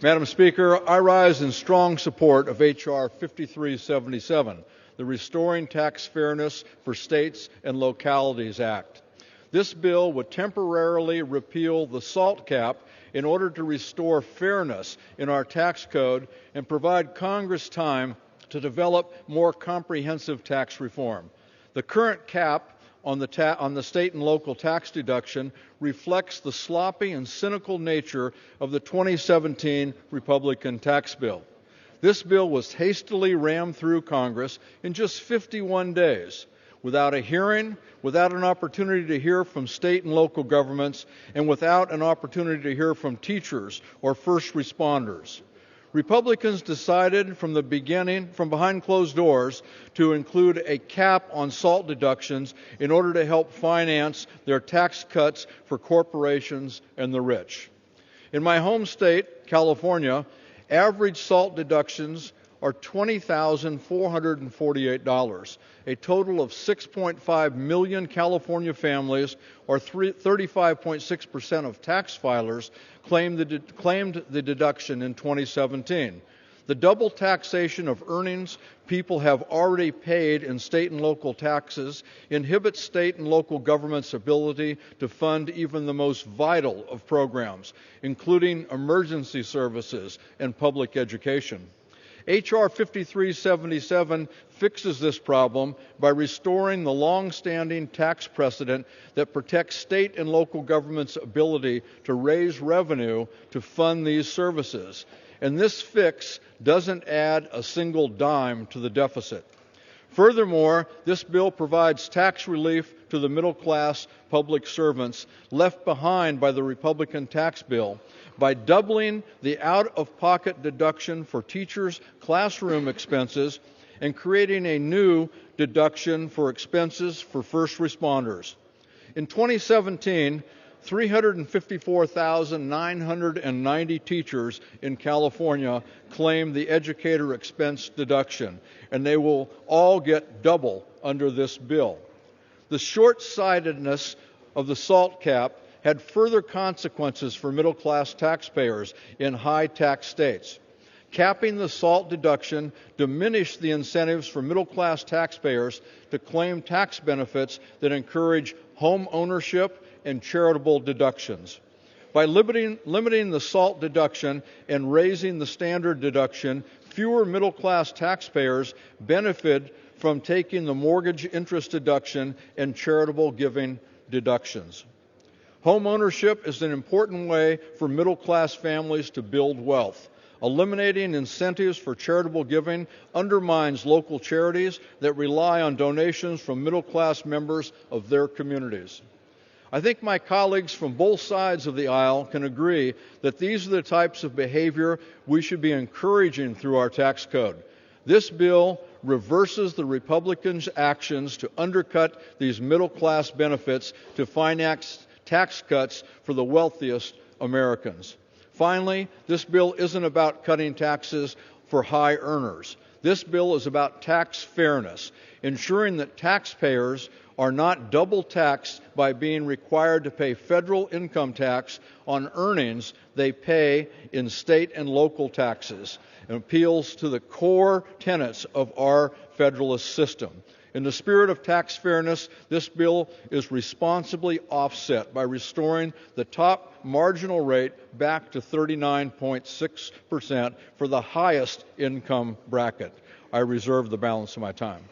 Madam Speaker, I rise in strong support of H.R. 5377, the Restoring Tax Fairness for States and Localities Act. This bill would temporarily repeal the SALT cap in order to restore fairness in our tax code and provide Congress time to develop more comprehensive tax reform. The current cap on the state and local tax deduction reflects the sloppy and cynical nature of the 2017 Republican tax bill. This bill was hastily rammed through Congress in just 51 days, without a hearing, without an opportunity to hear from state and local governments, and without an opportunity to hear from teachers or first responders. Republicans decided from the beginning, from behind closed doors, to include a cap on SALT deductions in order to help finance their tax cuts for corporations and the rich. In my home state, California, average SALT deductions are $20,448. A total of 6.5 million California families, or 35.6% of tax filers, claimed the deduction in 2017. The double taxation of earnings people have already paid in state and local taxes inhibits state and local governments' ability to fund even the most vital of programs, including emergency services and public education. H.R. 5377 fixes this problem by restoring the long-standing tax precedent that protects state and local governments' ability to raise revenue to fund these services. And this fix doesn't add a single dime to the deficit. Furthermore, this bill provides tax relief to the middle-class public servants left behind by the Republican tax bill by doubling the out-of-pocket deduction for teachers' classroom expenses and creating a new deduction for expenses for first responders. In 2017, 354,990 teachers in California claimed the educator expense deduction, and they will all get double under this bill. The short-sightedness of the SALT cap had further consequences for middle-class taxpayers in high-tax states. Capping the SALT deduction diminished the incentives for middle-class taxpayers to claim tax benefits that encourage home ownership and charitable deductions. By limiting the SALT deduction and raising the standard deduction, fewer middle-class taxpayers benefit from taking the mortgage interest deduction and charitable giving deductions. Home ownership is an important way for middle-class families to build wealth. Eliminating incentives for charitable giving undermines local charities that rely on donations from middle-class members of their communities. I think my colleagues from both sides of the aisle can agree that these are the types of behavior we should be encouraging through our tax code. This bill reverses the Republicans' actions to undercut these middle-class benefits to finance tax cuts for the wealthiest Americans. Finally, this bill isn't about cutting taxes for high earners. This bill is about tax fairness, ensuring that taxpayers are not double taxed by being required to pay federal income tax on earnings they pay in state and local taxes, and appeals to the core tenets of our federalist system. In the spirit of tax fairness, this bill is responsibly offset by restoring the top marginal rate back to 39.6% for the highest income bracket. I reserve the balance of my time.